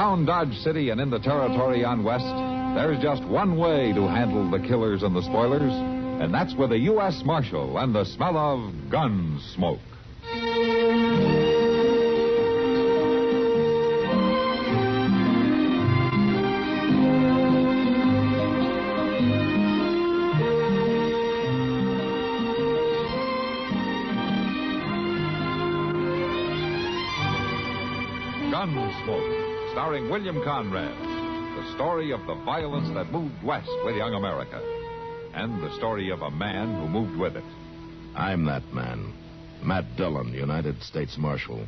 Around Dodge City and in the territory on West, there's just one way to handle the killers and the spoilers, and that's with a U.S. Marshal and the smell of Gunsmoke. Gunsmoke, starring William Conrad. The story of the violence that moved west with young America. And the story of a man who moved with it. I'm that man. Matt Dillon, United States Marshal.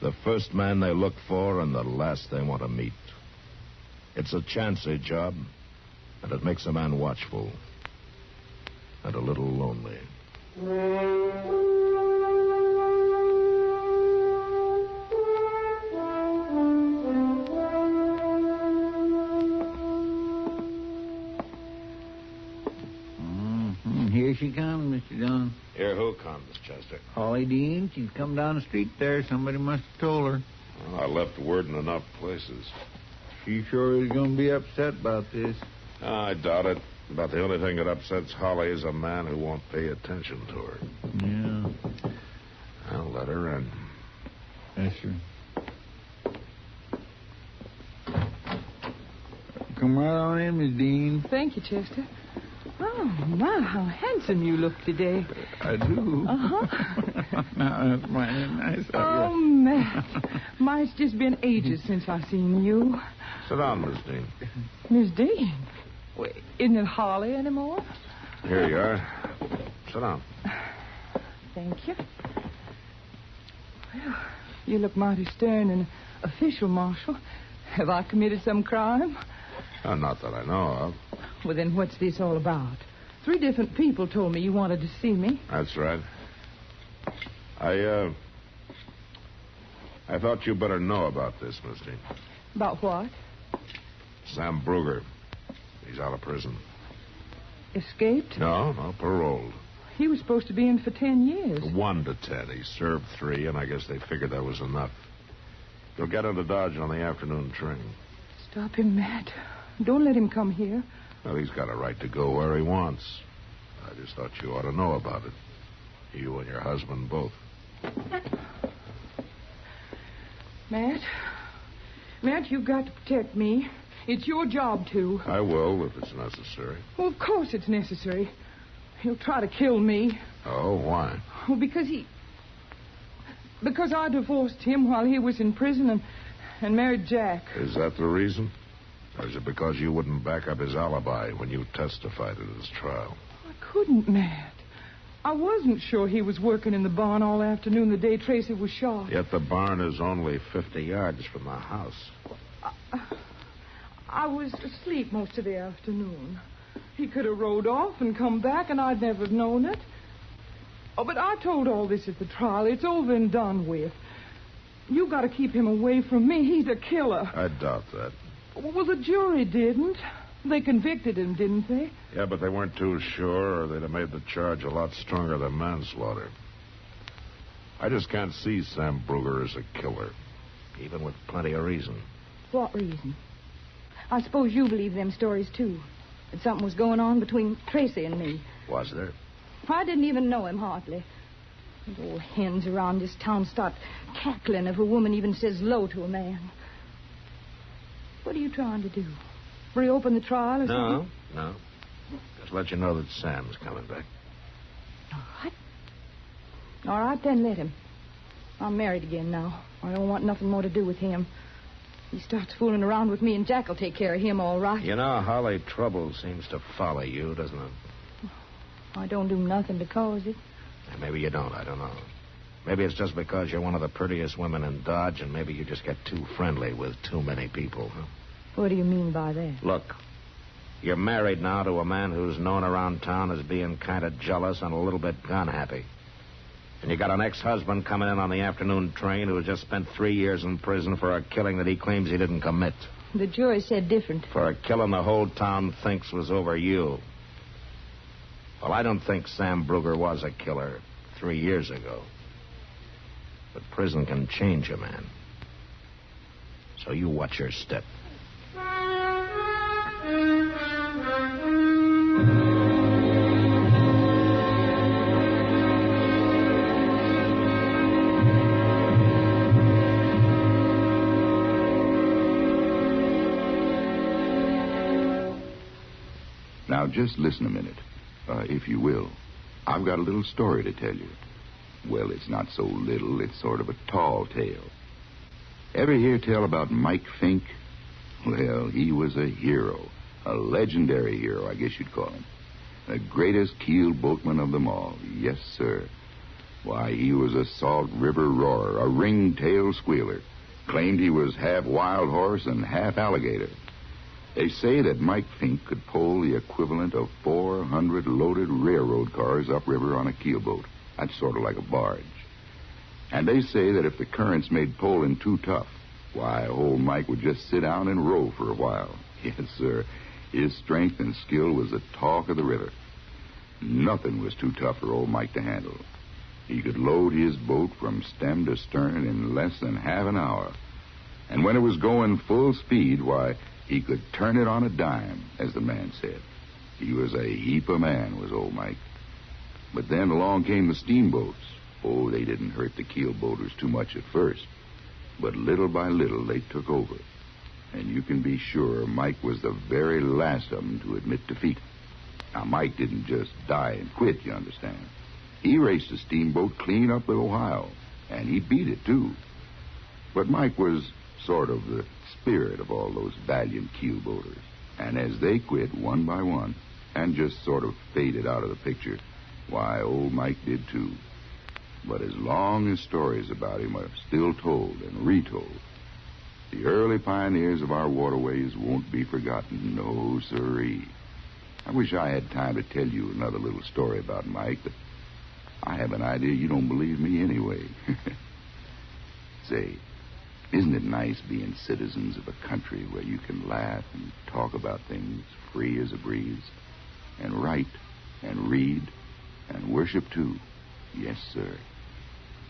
The first man they look for and the last they want to meet. It's a chancy job, and it makes a man watchful. And a little lonely. Here she comes, Mr. Dillon. Here who comes, Chester? Holly Dean. She's come down the street there. Somebody must have told her. Well, I left word in enough places. She sure is going to be upset about this. I doubt it. About the only thing that upsets Holly is a man who won't pay attention to her. Yeah. I'll let her in. Yes, sir. Come right on in, Miss Dean. Thank you, Chester. Oh, my, how handsome you look today. I do. Uh-huh. Now, that's mighty nice of you. Oh, Matt. My, it's just been ages since I seen you. Sit down, Miss Dean. Miss Dean? Wait, isn't it Holly anymore? Here you are. Sit down. Thank you. Well, you look mighty stern and official, Marshal. Have I committed some crime? Not that I know of. Well, then what's this all about? 3 different people told me you wanted to see me. That's right. I thought you better know about this, Miss Dean. About what? Sam Brugger. He's out of prison. Escaped? No, paroled. He was supposed to be in for 10 years. 1 to 10. He served 3, and I guess they figured that was enough. He'll get into Dodge on the afternoon train. Stop him, Matt. Don't let him come here. Well, he's got a right to go where he wants. I just thought you ought to know about it. You and your husband both. Matt, you've got to protect me. It's your job to. I will, if it's necessary. Well, of course it's necessary. He'll try to kill me. Oh, why? Well, because I divorced him while he was in prison and married Jack. Is that the reason? Or is it because you wouldn't back up his alibi when you testified at his trial? I couldn't, Matt. I wasn't sure he was working in the barn all afternoon the day Tracy was shot. Yet the barn is only 50 yards from the house. I was asleep most of the afternoon. He could have rode off and come back, and I'd never have known it. Oh, but I told all this at the trial. It's over and done with. You got to keep him away from me. He's a killer. I doubt that. Well, the jury didn't. They convicted him, didn't they? Yeah, but they weren't too sure, or they'd have made the charge a lot stronger than manslaughter. I just can't see Sam Brugger as a killer, even with plenty of reason. What reason? I suppose you believe them stories, too. That something was going on between Tracy and me. Was there? I didn't even know him, hardly. The old hens around this town start cackling if a woman even says low to a man. What are you trying to do? Reopen the trial or something? No. Just let you know that Sam's coming back. All right. All right, then let him. I'm married again now. I don't want nothing more to do with him. He starts fooling around with me, and Jack will take care of him all right. You know, Holly, trouble seems to follow you, doesn't it? I don't do nothing to cause it. Maybe you don't. I don't know. Maybe it's just because you're one of the prettiest women in Dodge, and maybe you just get too friendly with too many people. Huh? What do you mean by that? Look, you're married now to a man who's known around town as being kind of jealous and a little bit gun-happy. And you got an ex-husband coming in on the afternoon train who has just spent 3 years in prison for a killing that he claims he didn't commit. The jury said different. For a killing the whole town thinks was over you. Well, I don't think Sam Brugger was a killer 3 years ago. But prison can change a man. So you watch your step. Now, just listen a minute, if you will. I've got a little story to tell you. Well, it's not so little. It's sort of a tall tale. Ever hear tell about Mike Fink? Well, he was a hero. A legendary hero, I guess you'd call him. The greatest keelboatman of them all. Yes, sir. Why, he was a salt river roarer, a ring-tail squealer. Claimed he was half wild horse and half alligator. They say that Mike Fink could pull the equivalent of 400 loaded railroad cars upriver on a keelboat. That's sort of like a barge. And they say that if the currents made poling too tough, why, old Mike would just sit down and row for a while. Yes, sir. His strength and skill was the talk of the river. Nothing was too tough for old Mike to handle. He could load his boat from stem to stern in less than half an hour. And when it was going full speed, why, he could turn it on a dime, as the man said. He was a heap of man, was old Mike. But then along came the steamboats. Oh, they didn't hurt the keelboaters too much at first. But little by little, they took over. And you can be sure Mike was the very last of them to admit defeat. Now, Mike didn't just die and quit, you understand. He raced a steamboat clean up the Ohio, and he beat it, too. But Mike was sort of the spirit of all those valiant keelboaters. And as they quit one by one and just sort of faded out of the picture, why, old Mike did, too. But as long as stories about him are still told and retold, the early pioneers of our waterways won't be forgotten, no siree. I wish I had time to tell you another little story about Mike, but I have an idea you don't believe me anyway. Say, isn't it nice being citizens of a country where you can laugh and talk about things free as a breeze, and write and read and worship, too? Yes, sir.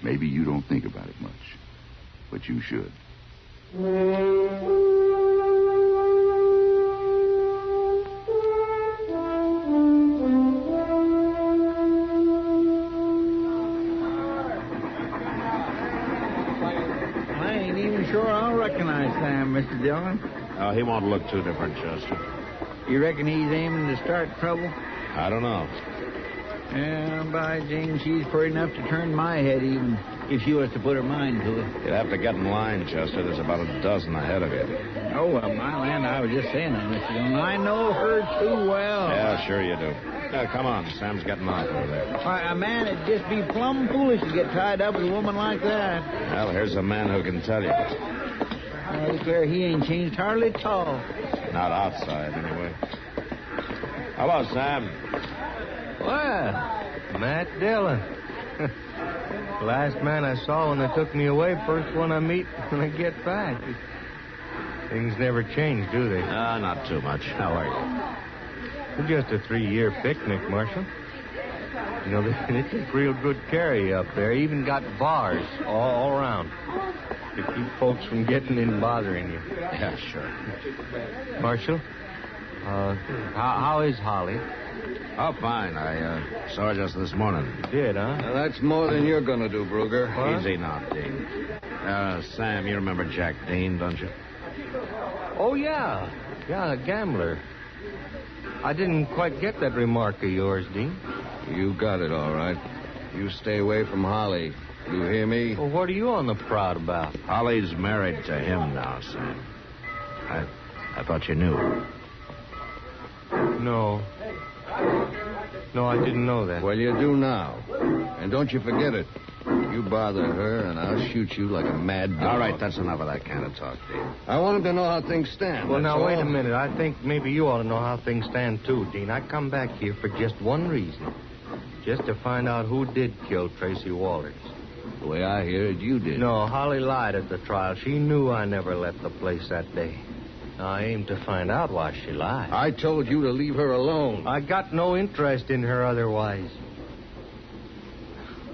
Maybe you don't think about it much, but you should. I ain't even sure I'll recognize Sam, Mr. Dillon. Oh, he won't look too different, Chester. You reckon he's aiming to start trouble? I don't know. Yeah, by James, she's pretty enough to turn my head even if she was to put her mind to it. You'd have to get in line, Chester. There's about a dozen ahead of you. Oh, well, my land, I was just saying that, Mr. Dillon. I know her too well. Yeah, sure you do. Come on, Sam's getting off over there. Why, a man would just be plumb foolish to get tied up with a woman like that. Well, here's a man who can tell you. I declare he ain't changed hardly at all. Not outside, anyway. Hello, Sam. Well, Matt Dillon. Last man I saw when they took me away, first one I meet when I get back. Things never change, do they? Not too much. How are you? It's just a 3-year picnic, Marshal. You know, they take real good care of you up there. Even got bars all around to keep folks from getting in and bothering you. Yeah, sure. Marshal, how is Holly? Oh, fine. I saw her just this morning. You did, huh? Now, that's more than you're going to do, Brugger. What? Easy now, Dean. Sam, you remember Jack Dean, don't you? Oh, yeah. Yeah, a gambler. I didn't quite get that remark of yours, Dean. You got it, all right. You stay away from Holly. You hear me? Well, what are you on the proud about? Holly's married to him now, Sam. I thought you knew. No. No, I didn't know that. Well, you do now. And don't you forget it. You bother her, and I'll shoot you like a mad dog. All right, that's enough of that kind of talk, Dean. I want him to know how things stand. Well, now, that's wait all. a minute. I think maybe you ought to know how things stand, too, Dean. I come back here for just one reason. Just to find out who did kill Tracy Walters. The way I hear it, you did. No, Holly lied at the trial. She knew I never left the place that day. Now, I aim to find out why she lied. I told you to leave her alone. I got no interest in her otherwise.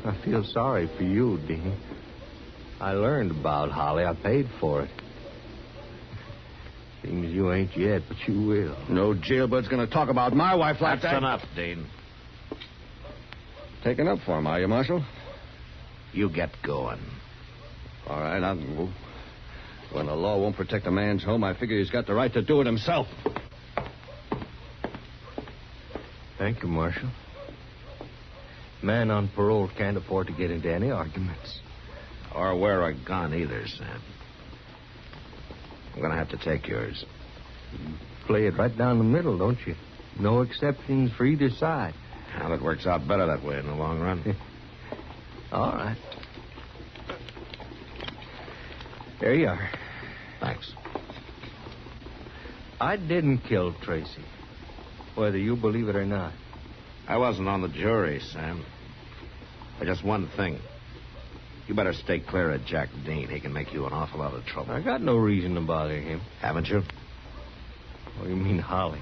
I feel sorry for you, Dean. I learned about Holly. I paid for it. Seems you ain't yet, but you will. No jailbird's going to talk about my wife like That's that. enough, Dean. Taking up for him, are you, Marshal? You get going. All right, I'll go. When the law won't protect a man's home, I figure he's got the right to do it himself. Thank you, Marshal. Man on parole can't afford to get into any arguments. Or wear a gun either, Sam. I'm going to have to take yours. Play it right down the middle, don't you? No exceptions for either side. Well, it works out better that way in the long run. All right. There you are. Thanks. I didn't kill Tracy, whether you believe it or not. I wasn't on the jury, Sam. But just one thing. You better stay clear of Jack Dean. He can make you an awful lot of trouble. I got no reason to bother him. Haven't you? Oh, you mean Holly?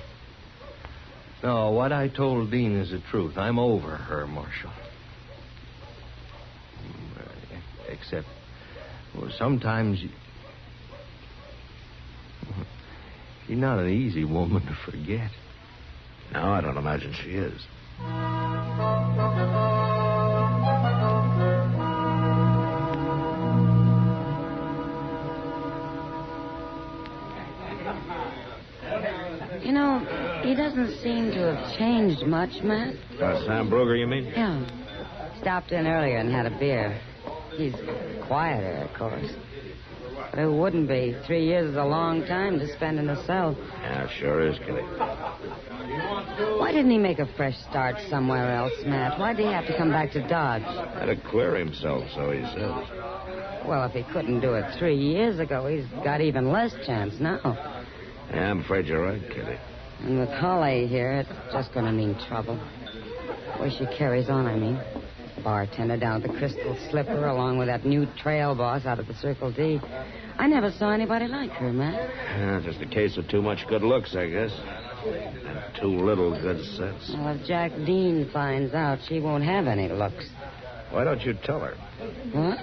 No, what I told Dean is the truth. I'm over her, Marshal. Except, well, sometimes she's not an easy woman to forget. No, I don't imagine she is. You know, he doesn't seem to have changed much, Matt. Sam Brugger, you mean? Yeah. Stopped in earlier and had a beer. He's quieter, of course. But it wouldn't be. 3 years is a long time to spend in a cell. Yeah, sure is, Kitty. Why didn't he make a fresh start somewhere else, Matt? Why did he have to come back to Dodge? Had to clear himself, so he says. Well, if he couldn't do it 3 years ago, he's got even less chance now. Yeah, I'm afraid you're right, Kitty. And with Holly here, it's just going to mean trouble. The way she carries on, I mean. Bartender down at the Crystal Slipper, along with that new trail boss out of the Circle D. I never saw anybody like her, Matt. Yeah, just a case of too much good looks, I guess. And too little good sense. Well, if Jack Dean finds out, she won't have any looks. Why don't you tell her? What?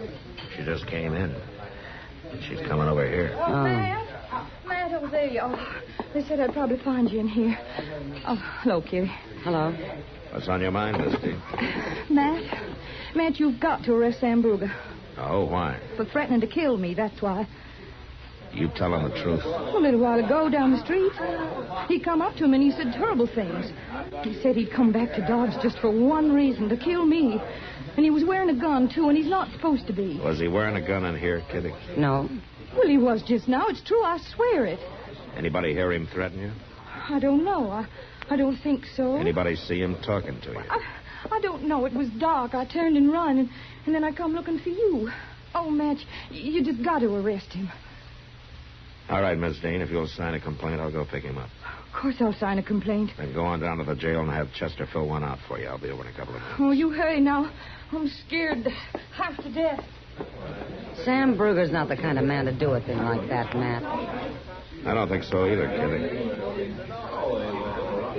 She just came in. She's coming over here. Oh, Matt, oh, there you are. They said I'd probably find you in here. Oh, hello, Kitty. Hello. What's on your mind, Misty? Matt, you've got to arrest Sam Brugger. Oh, why? For threatening to kill me, that's why. You tell him the truth. A little while ago, down the street, he come up to me and he said terrible things. He said he'd come back to Dodge just for one reason, to kill me. And he was wearing a gun, too, and he's not supposed to be. Was he wearing a gun in here, Kitty? No. Well, he was just now. It's true, I swear it. Anybody hear him threaten you? I don't know. I don't think so. Anybody see him talking to you? I don't know. It was dark. I turned and run, and then I come looking for you. Oh, Matt, you just got to arrest him. All right, Miss Dean, if you'll sign a complaint, I'll go pick him up. Of course I'll sign a complaint. Then go on down to the jail and have Chester fill one out for you. I'll be over in a couple of minutes. Oh, you hurry now. I'm scared half to death. Sam Brugger's not the kind of man to do a thing like that, Matt. I don't think so either, Kitty.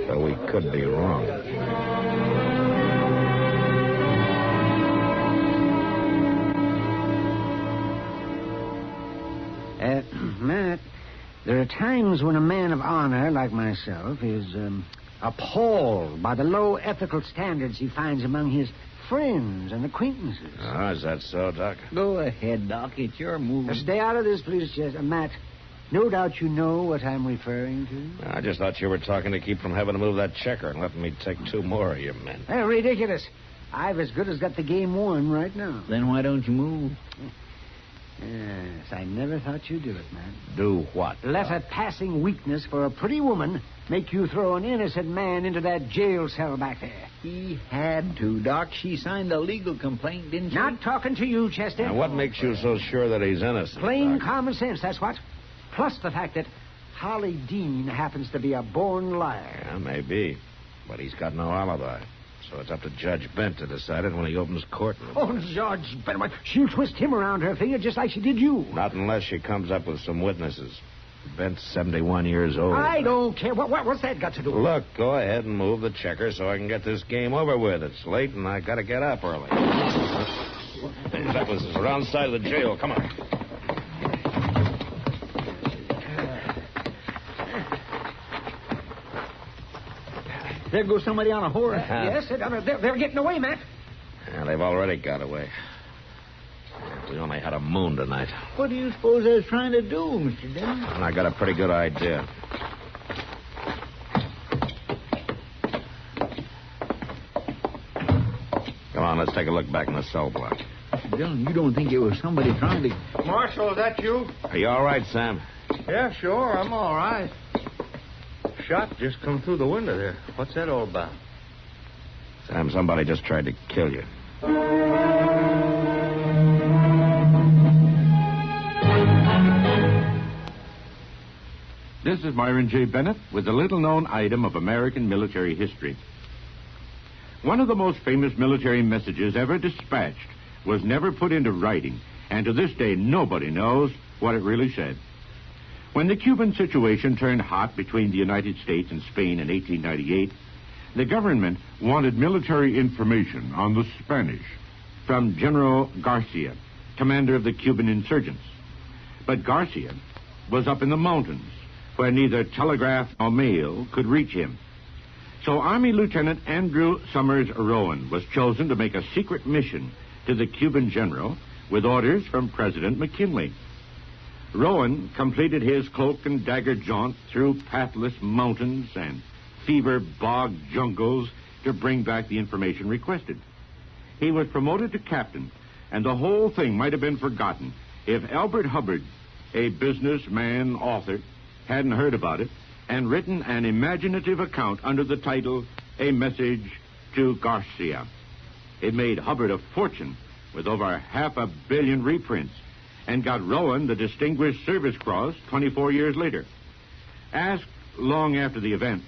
But we could be wrong. Matt, there are times when a man of honor like myself is appalled by the low ethical standards he finds among his friends and acquaintances. Oh, is that so, Doc? Go ahead, Doc. It's your move. Now, stay out of this, please, Chester. Matt, no doubt you know what I'm referring to. I just thought you were talking to keep from having to move that checker and letting me take 2 more of your men. Ridiculous. I've as good as got the game won right now. Then why don't you move? Yes, I never thought you'd do it, man. Do what? Let a passing weakness for a pretty woman make you throw an innocent man into that jail cell back there. He had to, Doc. She signed a legal complaint, didn't she? Not talking to you, Chester. Now, what makes you so sure that he's innocent? Plain Doc? common sense, that's what. Plus the fact that Holly Dean happens to be a born liar. Yeah, maybe. But he's got no alibi. So it's up to Judge Bent to decide it when he opens court. Oh, Judge Bent, she'll twist him around her finger just like she did you. Not unless she comes up with some witnesses. Bent's 71 years old. I don't care. What's that got to do with it? Look, go ahead and move the checker so I can get this game over with. It's late and I gotta get up early. That was the wrong side of the jail. Come on. There goes somebody on a horse. Yes, they're getting away, Matt. Yeah, they've already got away. We only had a moon tonight. What do you suppose they're trying to do, Mr. Dillon? And I got a pretty good idea. Come on, let's take a look back in the cell block. Mr. Dillon, you don't think it was somebody trying to... Marshal, is that you? Are you all right, Sam? Yeah, sure. I'm all right. Shot just come through the window there. What's that all about? Sam, somebody just tried to kill you. This is Myron J. Bennett with a little-known item of American military history. One of the most famous military messages ever dispatched was never put into writing, and to this day nobody knows what it really said. When the Cuban situation turned hot between the United States and Spain in 1898, the government wanted military information on the Spanish from General Garcia, commander of the Cuban insurgents. But Garcia was up in the mountains, where neither telegraph nor mail could reach him. So Army Lieutenant Andrew Summers Rowan was chosen to make a secret mission to the Cuban general with orders from President McKinley. Rowan completed his cloak and dagger jaunt through pathless mountains and fever bog jungles to bring back the information requested. He was promoted to captain, and the whole thing might have been forgotten if Albert Hubbard, a businessman author, hadn't heard about it and written an imaginative account under the title A Message to Garcia. It made Hubbard a fortune with over 500 million reprints and got Rowan the Distinguished Service Cross 24 years later. Asked long after the event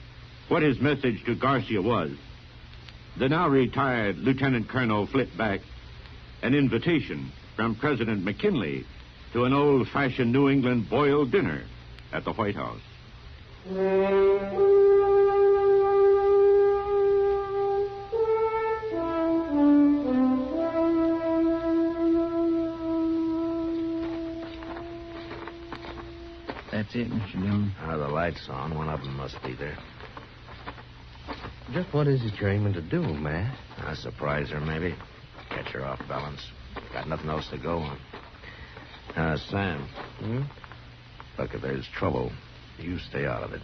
what his message to Garcia was, the now retired Lieutenant Colonel flipped back an invitation from President McKinley to an old-fashioned New England boiled dinner at the White House. That's it, Mr. Dillon. The light's on. One of them must be there. Just what is it you're aiming to do, Matt? Surprise her, maybe. Catch her off balance. Got nothing else to go on. Sam. Look, if there's trouble, you stay out of it.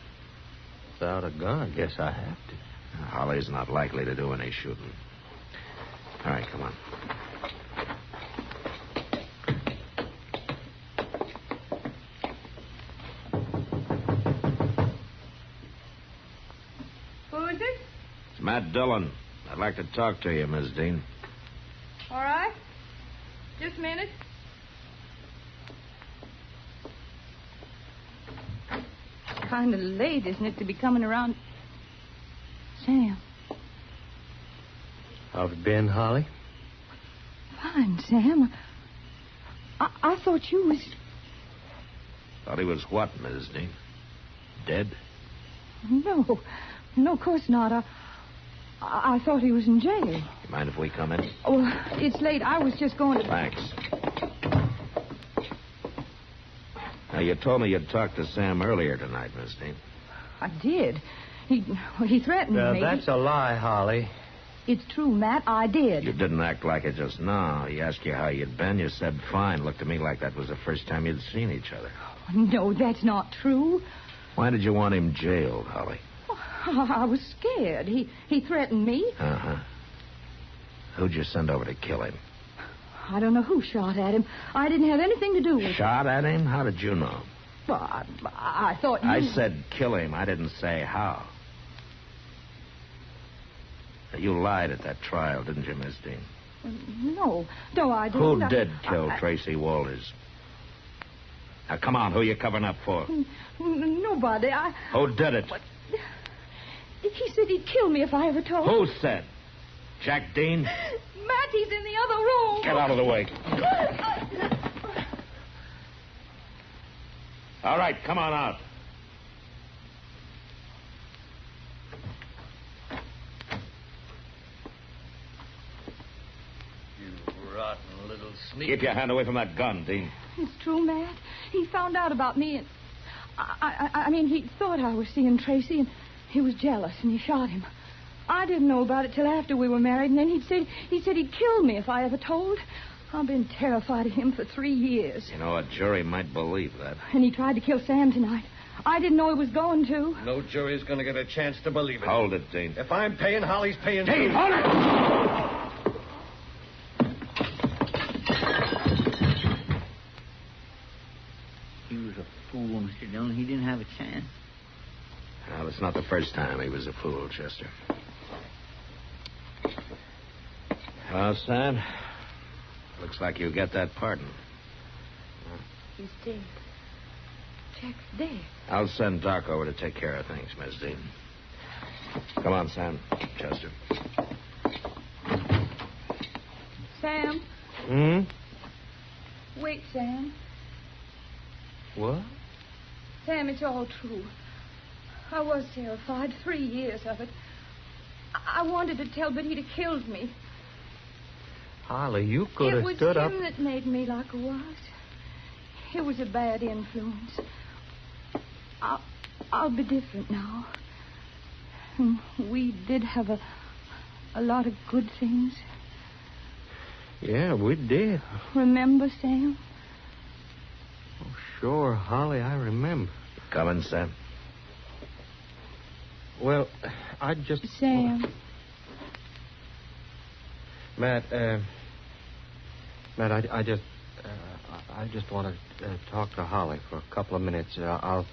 Without a gun, I guess I have to. Holly's not likely to do any shooting. All right, come on. Who is it? It's Matt Dillon. I'd like to talk to you, Miss Dean. All right. Just a minute. Kind of late, isn't it, to be coming around? Sam. How've you been, Holly? Fine, Sam. I thought you was... Thought he was what, Miss Dean? Dead? No, of course not. I thought he was in jail. You mind if we come in? Oh, it's late. I was just going to... Thanks. Now, you told me you'd talked to Sam earlier tonight, Miss Dean. I did. He threatened me. That's a lie, Holly. It's true, Matt. I did. You didn't act like it just now. He asked you how you'd been. You said fine. Looked to me like that was the first time you'd seen each other. No, that's not true. Why did you want him jailed, Holly? I was scared. He threatened me. Uh-huh. Who'd you send over to kill him? I don't know who shot at him. I didn't have anything to do with it. Shot at him? How did you know? Well, I thought you... I said kill him. I didn't say how. You lied at that trial, didn't you, Miss Dean? No, I didn't. Who did kill Tracy Walters? Now, come on. Who are you covering up for? Nobody. Who did it? What? He said he'd kill me if I ever told. Who said? Jack Dean? Matt, he's in the other room. Get out of the way. All right, come on out. You rotten little sneak. Keep your hand away from that gun, Dean. It's true, Matt. He found out about me, and I mean, he thought I was seeing Tracy, and he was jealous, and he shot him. I didn't know about it till after we were married, and then he said he'd kill me if I ever told. I've been terrified of him for 3 years. You know, a jury might believe that. And he tried to kill Sam tonight. I didn't know he was going to. No jury's going to get a chance to believe it. Hold it, Dean. If I'm paying, Holly's paying. Dean, hold it! He was a fool, Mr. Dillon. He didn't have a chance. Well, it's not the first time he was a fool, Chester. Well, Sam, looks like you get that pardon. He's dead. Jack's dead. I'll send Doc over to take care of things, Miss Dean. Come on, Sam. Chester. Sam? Wait, Sam. What? Sam, it's all true. I was terrified. 3 years of it. I wanted to tell, but he'd have killed me. Holly, you could have stood up. It was him that made me like I was. It was a bad influence. I'll be different now. We did have a lot of good things. Yeah, we did. Remember, Sam? Oh, sure, Holly, I remember. Coming, Sam? Well, I just... Sam. Matt, I just want to talk to Holly for a couple of minutes. I'll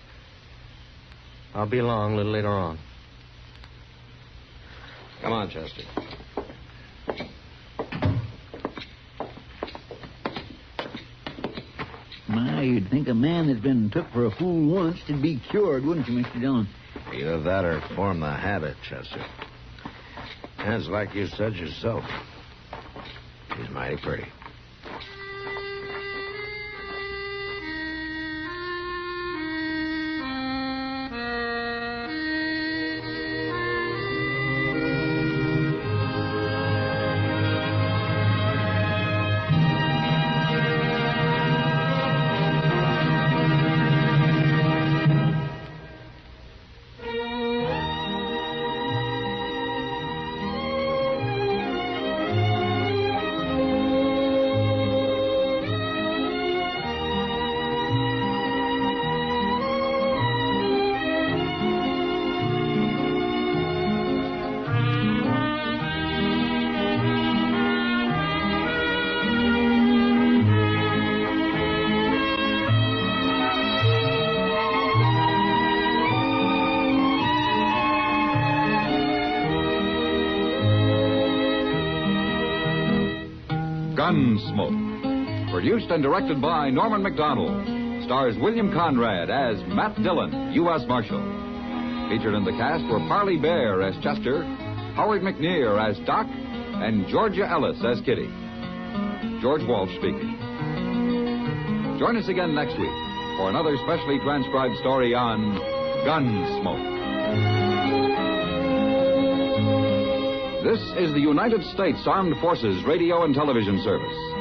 be along a little later on. Come on, Chester. My, you'd think a man that's been took for a fool once would be cured, wouldn't you, Mr. Dillon? Either that or form the habit, Chester. That's like you said yourself. She's mighty pretty. Gunsmoke. Produced and directed by Norman Macdonnell. Stars William Conrad as Matt Dillon, U.S. Marshal. Featured in the cast were Parley Bear as Chester, Howard McNear as Doc, and Georgia Ellis as Kitty. George Walsh speaking. Join us again next week for another specially transcribed story on Gunsmoke. This is the United States Armed Forces Radio and Television Service.